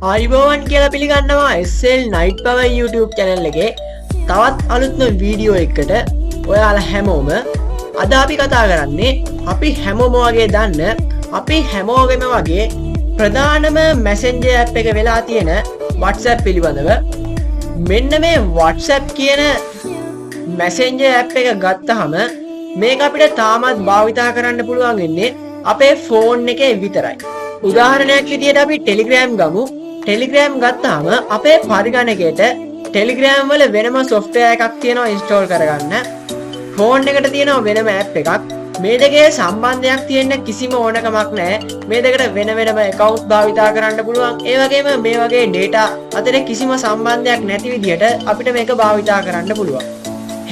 ආයිබෝවන් කියලා පිළිගන්නවා SL Night Power YouTube channel එකේ තවත් අලුත්ම වීඩියෝ එකකට ඔයාලා හැමෝම අද අපි කතා කරන්නේ අපි හැමෝම වගේ දන්න අපි හැමෝගෙම වගේ ප්‍රධානම messenger app එක වෙලා තියෙන WhatsApp පිළිබඳව. මෙන්න මේ WhatsApp කියන messenger app එක ගත්තාම මේක අපිට තාමත් භාවිතා කරන්න පුළුවන් වෙන්නේ අපේ ෆෝන් එකේ විතරයි. උදාහරණයක් විදියට අපි Telegram ගමු. Telegram ගත්තාම අපේ පරිගණකයට Telegram වල වෙනම software එකක් තියෙනවා install කරගන්න. ෆෝන් එකට තියෙනවා වෙනම app එකක්. මේ දෙකේ සම්බන්ධයක් තියෙන්න කිසිම ඕනකමක් නැහැ. මේ දෙකට වෙන වෙනම account භාවිතා කරන්න පුළුවන්. ඒ වගේම මේ වගේ data අතර කිසිම සම්බන්ධයක් නැති විදියට අපිට මේක භාවිතා කරන්න පුළුවන්.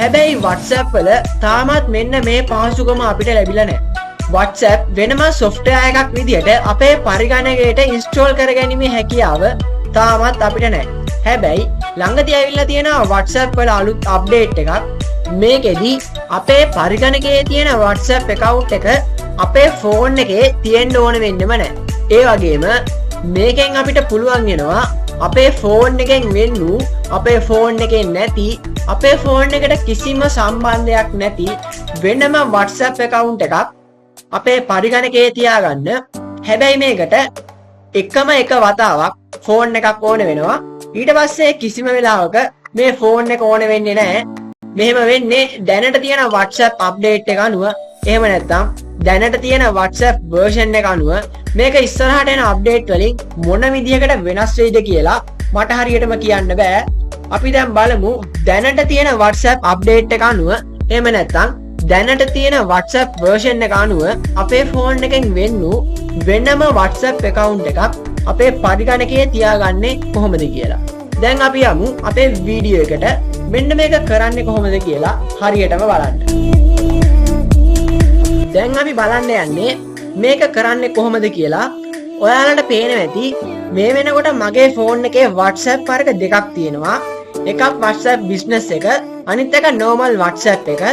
හැබැයි WhatsApp වල තාමත් මෙන්න මේ පහසුකම අපිට ලැබිලා නැහැ. WhatsApp වෙනම software එකක් විදියට අපේ පරිගණකයට install කරගැනීමේ හැකියාව තාමත් අපිට නැහැ. හැබැයි ළඟදී ඇවිල්ලා තියෙනවා WhatsApp වල අලුත් update එකක්. මේකෙදි අපේ පරිගණකයේ තියෙන WhatsApp account එක අපේ phone එකේ තියෙන්න ඕන වෙන්නෙම නැහැ. ඒ වගේම මේකෙන් අපිට පුළුවන් වෙනවා අපේ phone එකෙන් වෙන් වූ අපේ phone එකේ නැති අපේ phone එකට කිසිම සම්බන්ධයක් නැති වෙනම WhatsApp account එකක් අපේ පරිගණකයේ තියාගන්න. හැබැයි මේකට එකම එක වතාවක් ෆෝන් එකක් ඕන වෙනවා. ඊට පස්සේ කිසිම වෙලාවක මේ ෆෝන් එක ඕන වෙන්නේ නැහැ. මෙහෙම වෙන්නේ දැනට තියෙන WhatsApp update එක අනුව. එහෙම නැත්නම් දැනට තියෙන WhatsApp version එක අනුව මේක ඉස්සරහට එන update වලින් මොන විදිහකට වෙනස් වෙයිද කියලා මට හරියටම කියන්න බෑ. අපි දැන් බලමු දැනට තියෙන WhatsApp update එක අනුව එහෙම නැත්නම් දැනට තියෙන WhatsApp version එක අනුව අපේ ෆෝන් එකෙන් වෙන් වූ වෙනම WhatsApp account එකක් අපේ පරිගණකයේ තියාගන්නේ කොහොමද කියලා. දැන් අපි යමු අපේ වීඩියෝ එකට. මෙන්න මේක කරන්නේ කොහොමද කියලා හරියටම බලන්න. දැන් අපි බලන්න යන්නේ මේක කරන්නේ කොහොමද කියලා. ඔයාලට පේනවා ඇති මේ වෙනකොට මගේ ෆෝන් එකේ WhatsApp වර්ග දෙකක් තියෙනවා. එකක් WhatsApp business එක, අනිත් එක normal WhatsApp එක.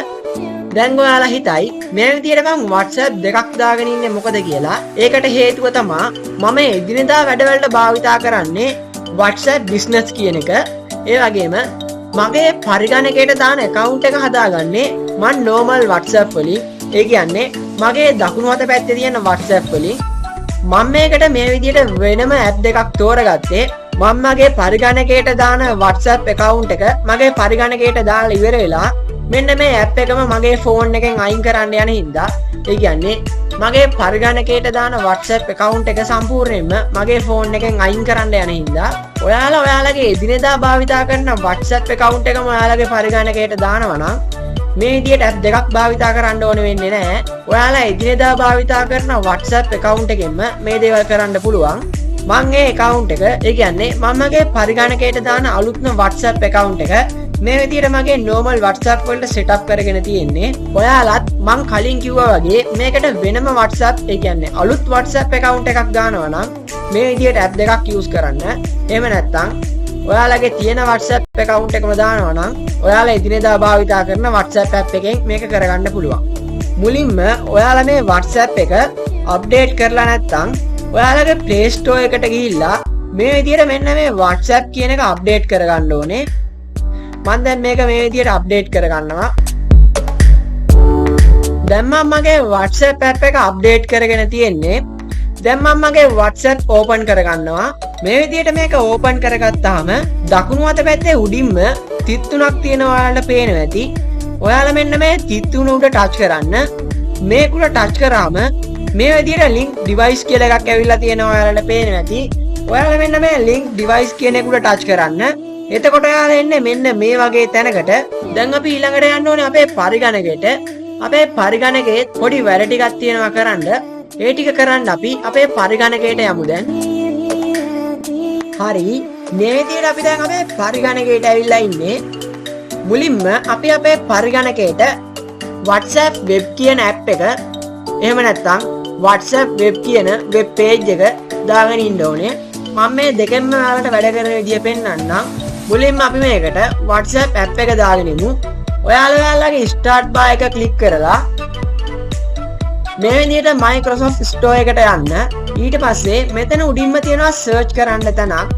දැන් ඔයාලා හිතයි මේ විදියට මම WhatsApp දෙකක් දාගෙන ඉන්නේ මොකද කියලා. ඒකට හේතුව තමයි මම එදිනෙදා වැඩවලට භාවිතා කරන්නේ WhatsApp business කියන එක. ඒ වගේම මගේ පරිගණකයට දාන account එක හදාගන්නේ මම normal WhatsApp වලින්. ඒ කියන්නේ මගේ දකුණු අත පැත්තේ තියෙන WhatsApp වලින්. මම මේකට මේ විදියට වෙනම app දෙකක් තෝරගත්තේ මම මගේ පරිගණකයට දාන WhatsApp account එක මගේ පරිගණකයට දාලා ඉවර වෙලා මෙන්න මේ app එකම මගේ phone එකෙන් අයින් කරන්න යන හින්දා. ඒ කියන්නේ මගේ පරිගණකයට දාන WhatsApp account එක සම්පූර්ණයෙන්ම මගේ phone එකෙන් අයින් කරන්න යන හින්දා ඔයාලා ඔයාලගේ එදිනෙදා භාවිතා කරන WhatsApp account එකම ඔයාලගේ පරිගණකයට දානවා නම් මේ විදියට app දෙකක් භාවිතා කරන්න ඕන වෙන්නේ නැහැ. ඔයාලා එදිනෙදා භාවිතා කරන WhatsApp account එකෙන්ම මේ දේවල් කරන්න පුළුවන්. මම මේ account එක ඒ කියන්නේ මම මගේ පරිගණකයට දාන අලුත්ම WhatsApp account එක මේ විදියට මගේ normal WhatsApp වලට setup කරගෙන තියෙන්නේ. ඔයාලත් මං කලින් කිව්වා වගේ මේකට වෙනම WhatsApp ඒ කියන්නේ අලුත් WhatsApp account එකක් දානවා නම් මේ විදියට app දෙකක් use කරන්න. එහෙම නැත්නම් ඔයාලගේ තියෙන WhatsApp account එකම දානවා නම් ඔයාලා එදිනෙදා භාවිතා කරන WhatsApp app එකෙන් මේක කරගන්න පුළුවන්. මුලින්ම ඔයාලා මේ WhatsApp එක update කරලා නැත්නම් ඔයාලගේ Play Store එකට ගිහිල්ලා මේ විදියට මෙන්න මේ WhatsApp කියන එක update කරගන්න ඕනේ. මම දැන් මේක මේ විදියට අප්ඩේට් කරගන්නවා. දැන් මම මගේ WhatsApp app එක අප්ඩේට් කරගෙන තියෙන්නේ. දැන් මම මගේ WhatsApp ඕපන් කරගන්නවා. මේ විදියට මේක ඕපන් කරගත්තාම දකුණු අත පැත්තේ උඩින්ම තිත් තුනක් තියෙනවා ඔයාලට පේනවා ඇති. ඔයාලා මෙන්න මේ තිත් තුන උඩ ටච් කරන්න. මේක උඩ ටච් කරාම මේ විදියට link device කියලා එකක් ඇවිල්ලා තියෙනවා ඔයාලට පේනවා ඇති. ඔයාලා මෙන්න මේ link device කියන එක උඩ ටච් කරන්න. එතකොට ඔයාලා එන්නේ මෙන්න මේ වගේ තැනකට. දැන් අපි ඊළඟට යන්න ඕනේ අපේ පරිගණකයට. අපේ පරිගණකයේ පොඩි වැඩ ටිකක් තියෙනවා කරන්න. ඒ ටික කරන්න අපි අපේ පරිගණකයට යමු දැන්. හරි. මේ විදිහට අපි දැන් අපේ පරිගණකයට ඇවිල්ලා ඉන්නේ. මුලින්ම අපි අපේ පරිගණකයට WhatsApp web කියන app එක එහෙම නැත්නම් WhatsApp web කියන web page එක දාගෙන ඉන්න ඕනේ. මම මේ දෙකෙන්ම ඔයාලට වැඩ කරන විදිය පෙන්නන්නම්. මුලින්ම අපි මේකට WhatsApp app එක දාගෙන ඉමු. ඔයාලගේ start bar එක click කරලා මේ විදිහට Microsoft Store එකට යන්න. ඊට පස්සේ මෙතන උඩින්ම තියෙනවා සර්ච් කරන්න තැනක්.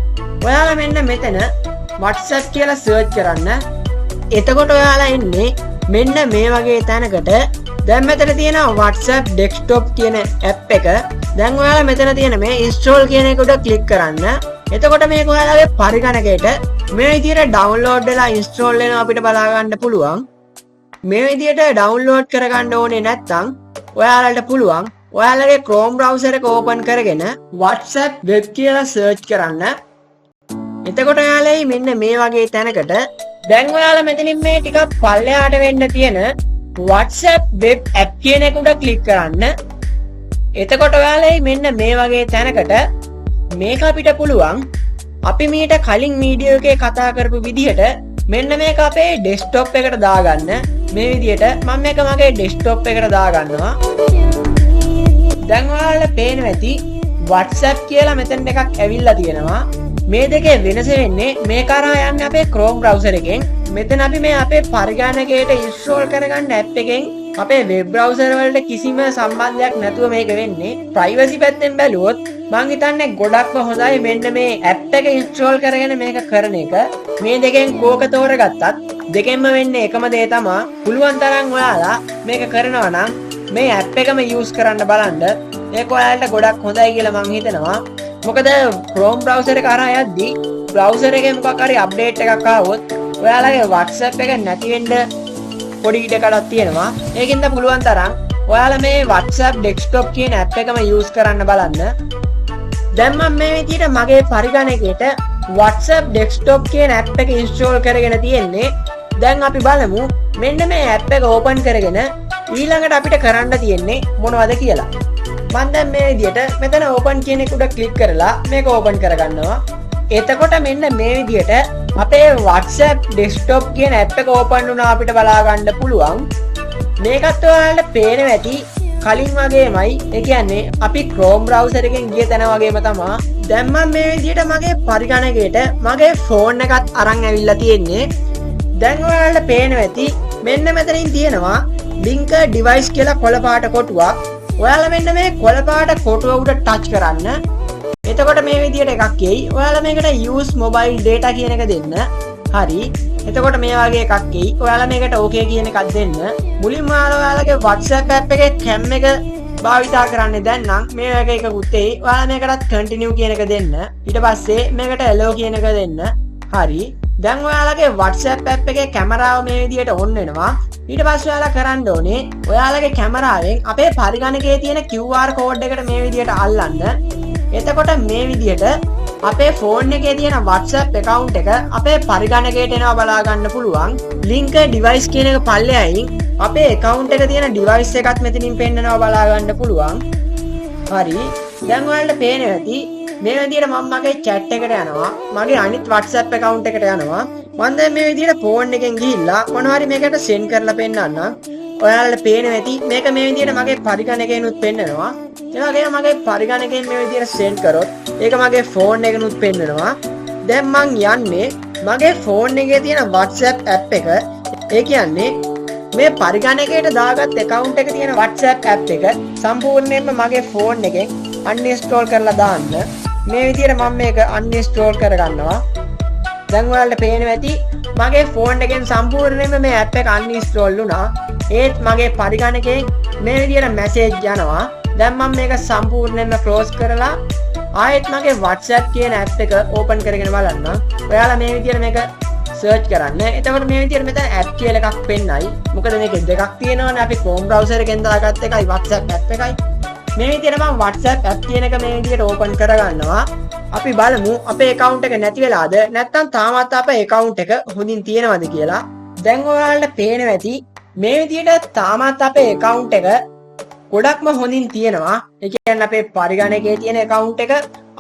ඔයාලා මෙන්න මෙතන WhatsApp කියලා සර්ච් කරන්න. එතකොට ඔයාලා එන්නේ මෙන්න මේ වගේ තැනකට. දැන් මෙතන තියෙනවා WhatsApp desktop කියන app එක. දැන් ඔයාලා මෙතන තියෙන මේ install කියන එක උඩ ක්ලික් කරන්න. එතකොට මේක ඔයාලගේ පරිගණකයට මේ විදිහට download වෙලා install වෙනවා අපිට බලා ගන්න පුළුවන්. මේ විදිහට download කරගන්න ඕනේ නැත්නම් ඔයාලට පුළුවන් ඔයාලගේ Chrome browser එක open කරගෙන WhatsApp web කියලා search කරන්න. එතකොට ඔයාලා මෙන්න මේ වගේ තැනකට දැන් ඔයාලා මෙතනින් මේ ටිකක් පල්ලෙහාට වෙන්න තියෙන WhatsApp web app කියන එක උඩ ක්ලික් කරන්න. එතකොට ඔයාලා මෙන්න මේ වගේ තැනකට මේක අපිට පුළුවන් අපි මීට කලින් වීඩියෝ එකේ කතා කරපු විදිහට මෙන්න මේක අපේ ඩෙස්ක්ටොප් එකට දාගන්න. මේ විදිහට මම මේක මගේ ඩෙස්ක්ටොප් එකට දාගන්නවා. දැන් ඔයාලට පේනවා ඇති WhatsApp කියලා මෙතන එකක් ඇවිල්ලා තියෙනවා. මේ දෙකේ වෙනස වෙන්නේ මේ කරා යන්නේ අපේ Chrome browser එකෙන්. මෙතන අපි මේ අපේ පරිගණකයට install කරගන්න app එකෙන් අපේ web browser වලට කිසිම සම්බන්ධයක් නැතුව මේක වෙන්නේ. privacy පැත්තෙන් බැලුවොත් මං හිතන්නේ ගොඩක්ම හොඳයි මෙන්න මේ app එක install කරගෙන මේක කරන එක. මේ දෙකෙන් කෝක තෝරගත්තත් දෙකෙන්ම වෙන්නේ එකම දේ තමයි. පුළුවන් තරම් ඔයාලා මේක කරනවා නම් මේ app එකම use කරන්න බලන්න. ඒක ඔයාලට ගොඩක් හොඳයි කියලා මං හිතනවා. මොකද Chrome browser එක හරහා යද්දී browser එකේ මොකක් හරි update එකක් ආවොත් ඔයාලගේ WhatsApp එක නැති වෙන්න පොඩි ඉඩකඩක් තියෙනවා. ඒකින්ද පුළුවන් තරම් ඔයාලා මේ WhatsApp desktop කියන app එකම use කරන්න බලන්න. දැන් මම මේ විදිහට මගේ පරිගණකයට WhatsApp desktop කියන app එක install කරගෙන තියෙන්නේ. දැන් අපි බලමු මෙන්න මේ app එක open කරගෙන ඊළඟට අපිට කරන්න තියෙන්නේ මොනවද කියලා. මම දැන් මේ විදිහට මෙතන open කියන එක උඩ click කරලා මේක open කරගන්නවා. එතකොට මෙන්න මේ විදිහට අපේ WhatsApp desktop කියන app එක open වුණා අපිට බලා ගන්න පුළුවන්. මේකත් ඔයාලට පේනවා ඇති කලින් වගේමයි. ඒ කියන්නේ අපි Chrome browser එකෙන් ගිය තැන වගේම තමයි. දැන් මම මේ විදිහට මගේ පරිගණකයට මගේ phone එකත් අරන් ඇවිල්ලා තියෙන්නේ. දැන් ඔයාලට පේනවා ඇති මෙන්න මෙතනින් තියෙනවා link device කියලා කොළ පාට කොටුවක්. ඔයාලා මෙන්න මේ කොළ පාට කොටුව උඩ touch කරන්න. එතකොට මේ විදිහට එකක් එයි. ඔයාලා මේකට use mobile data කියන එක දෙන්න. හරි. එතකොට මේ වගේ එකක් එයි. ඔයාලා මේකට okay කියන එකක් දෙන්න. මුලින්ම ඔයාලගේ WhatsApp app එකේ cam එක භාවිතා කරන්නේ දැන් නම් මේ වගේ එකකුත් එයි. ඔයාලා මේකටත් continue කියන එක දෙන්න. ඊට පස්සේ මේකට allow කියන එක දෙන්න. හරි. දැන් ඔයාලගේ WhatsApp app එකේ කැමරාව මේ විදිහට on වෙනවා. ඊට පස්සේ ඔයාලා කරන්න ඕනේ ඔයාලගේ කැමරාවෙන් අපේ පරිගණකයේ තියෙන QR code එකට මේ විදිහට අල්ලන්න. එතකොට මේ විදිහට අපේ ෆෝන් එකේ තියෙන WhatsApp account එක අපේ පරිගණකයට එනවා බලා ගන්න පුළුවන්. link device කියන එක පල්ලෙහායින් අපේ account එකේ තියෙන device එකත් මෙතනින් පෙන්නනවා බලා ගන්න පුළුවන්. හරි. දැන් ඔයාලට පේනවා ඇති මේ විදිහට මම මගේ chat එකට යනවා. මගේ අනිත් WhatsApp account එකට යනවා. මම දැන් මේ විදිහට ෆෝන් එකෙන් ගිහිල්ලා මොනවා හරි මේකට send කරලා පෙන්නන්නම්. ඔයාලට පේනවා ඇති මේක මේ විදිහට මගේ පරිගණකයෙන්ුත් පෙන්නනවා. ඒ වගේම මගේ පරිගණකයෙන් මේ විදිහට send කරොත් ඒක මගේ ෆෝන් එකෙනුත් පෙන්නනවා. දැන් මං යන්නේ මගේ ෆෝන් එකේ තියෙන WhatsApp app එක. ඒ කියන්නේ මේ පරිගණකයට දාගත් account එකේ තියෙන WhatsApp app එක සම්පූර්ණයෙන්ම මගේ ෆෝන් එකෙන් uninstall කරලා දාන්න. මේ විදිහට මම මේක uninstall කරගන්නවා. දැන් ඔයාලට පේනවා ඇති මගේ ෆෝන් එකෙන් සම්පූර්ණයෙන්ම මේ app එක uninstall වුණා. ඒත් මගේ පරිගණකයෙන් මේ විදිහට message යනවා. දැන් මම මේක සම්පූර්ණයෙන්ම close කරලා ආයෙත් මගේ WhatsApp කියන app එක open කරගෙන බලන්න. ඔයාලා මේ විදිහට මේක search කරන්න. එතකොට මේ විදිහට මෙතන app කියලා එකක් පෙන්නයි. මොකද මේක දෙකක් තියෙනවානේ. අපි Chrome browser එකෙන් දාගත්ත එකයි WhatsApp app එකයි. මේ විදිහට මම WhatsApp app කියන එක මේ විදිහට open කරගන්නවා. අපි බලමු අපේ account එක නැති වෙලාද නැත්නම් තාමත් අපේ account එක හොඳින් තියෙනවද කියලා. දැන් ඔයාලට පේනවා ඇති මේ විදිහට තාමත් අපේ account එක ගොඩක්ම හොඳින් තියෙනවා. ඒ කියන්නේ අපේ පරිගණකයේ තියෙන account එක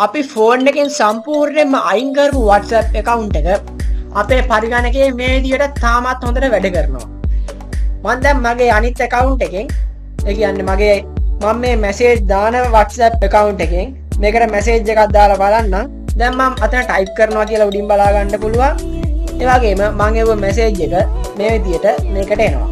අපි phone එකෙන් සම්පූර්ණයෙන්ම අයින් කරපු WhatsApp account එක අපේ පරිගණකයේ මේ විදිහට තාමත් හොඳට වැඩ කරනවා. මම දැන් මගේ අනිත් account එකෙන් ඒ කියන්නේ මම මේ message දාන WhatsApp account එකෙන් මේකට message එකක් දාලා බලන්නම්. දැන් මම අතන type කරනවා කියලා උඩින් බලා ගන්න පුළුවන්. ඒ වගේම මම ඒව message එක මේ විදිහට මේකට එනවා.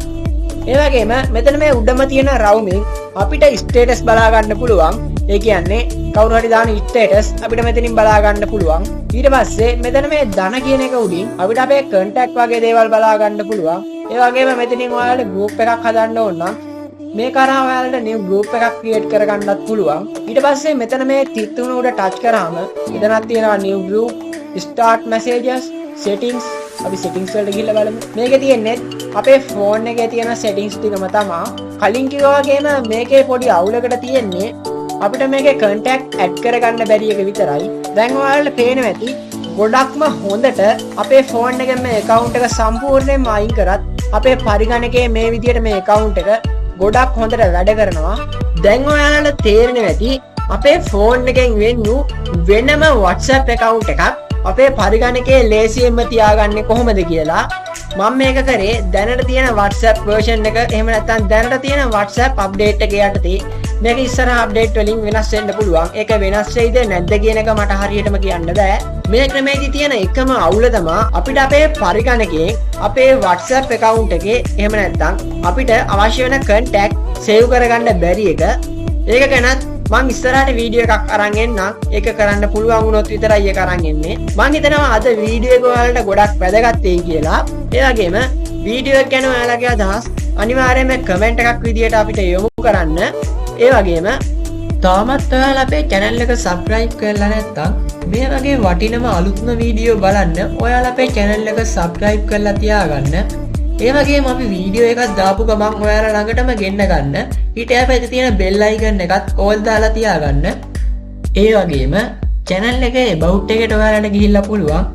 ඒ වගේම මෙතන මේ උඩම තියෙන රවුමින් අපිට status බලා ගන්න පුළුවන්. ඒ කියන්නේ කවුරු හරි දාන ස්ටේටස් අපිට මෙතනින් බලා ගන්න පුළුවන්. ඊට පස්සේ මෙතන මේ ධන කියන එක උඩින් අපිට අපේ contact වගේ දේවල් බලා ගන්න පුළුවන්. ඒ වගේම මෙතනින් ඔයාලට group එකක් හදන්න ඕන නම් මේ කරා ඔයාලට new group එකක් create කරගන්නත් පුළුවන්. ඊට පස්සේ මෙතන මේ තිත් තුන උඩ touch කරාම එතනක් තියෙනවා new group, start messages, settings. අපි settings වලට ගිහිල්ලා බලමු. මේකේ තියෙන්නේ අපේ phone එකේ තියෙන settings ටිකම තමයි. කලින් කිව්වා වගේම මේකේ පොඩි අවුලකට තියෙන්නේ අපිට මේකේ contact add කරගන්න බැරි එක විතරයි. දැන් ඔයාලට පේනවා ඇති ගොඩක්ම හොඳට අපේ phone එකෙන් මේ account එක සම්පූර්ණයෙන්ම අයින් කරත් අපේ පරිගණකයේ මේ විදියට මේ account එක ගොඩක් හොඳට වැඩ කරනවා. දැන් ඔයාලට තේරෙනවා ඇති අපේ phone එකෙන් වෙනම WhatsApp account එකක් අපේ පරිගණකයේ ලේසියෙන්ම තියාගන්නේ කොහොමද කියලා. මම මේක කරේ දැනට තියෙන WhatsApp version එක එහෙම නැත්නම් දැනට තියෙන WhatsApp update එක යටතේ. මේක ඉස්සරහ update වලින් වෙනස් වෙන්න පුළුවන්. ඒක වෙනස් වෙයිද නැද්ද කියන එක මට හරියටම කියන්න බෑ. මේ ක්‍රමයේදී තියෙන එකම අවුල තමයි අපිට අපේ පරිගණකයේ අපේ WhatsApp account එකේ එහෙම නැත්නම් අපිට අවශ්‍ය වෙන contact save කරගන්න බැරි එක. ඒක ගැනත් මං ඉස්සරහට වීඩියෝ එකක් අරන් එන්නම්. ඒක කරන්න පුළුවන් වුණොත් විතරයි ඒක අරන් එන්නේ. මං හිතනවා අද වීඩියෝ එක ඔයාලට ගොඩක් වැදගත් වෙයි කියලා. ඒ වගේම වීඩියෝ එක ගැන ඔයාලගේ අදහස් අනිවාර්යයෙන්ම කමෙන්ට් එකක් විදියට අපිට යොමු කරන්න. ඒ වගේම තාමත් ඔයාලා අපේ channel එක subscribe කරලා නැත්නම් මේ වගේ වටිනම අලුත්ම වීඩියෝ බලන්න ඔයාලා අපේ channel එක subscribe කරලා තියාගන්න. ඒ වගේම අපි වීඩියෝ එකක් දාපු ගමන් ඔයාලා ළඟටම ගෙන්න ගන්න. ඊට එහා තියෙන bell icon එකත් all දාලා තියාගන්න. ඒ වගේම channel එකේ about එකට ඔයාලට ගිහිල්ලා පුළුවන්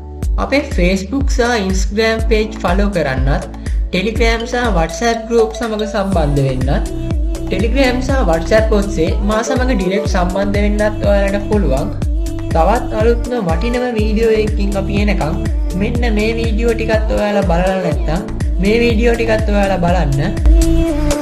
අපේ Facebook සහ Instagram page follow කරන්නත්, Telegram සහ WhatsApp group සමග සම්බන්ධ වෙන්නත්, Telegram සහ WhatsApp ඔස්සේ මා සමග direct සම්බන්ධ වෙන්නත් ඔයාලට පුළුවන්. තවත් අලුත්ම වටිනම වීඩියෝ එකකින් අපි එනකම් මෙන්න මේ වීඩියෝ ටිකත් ඔයාලා බලලා නැත්නම් මේ වීඩියෝ ටිකත් ඔයාලා බලන්න.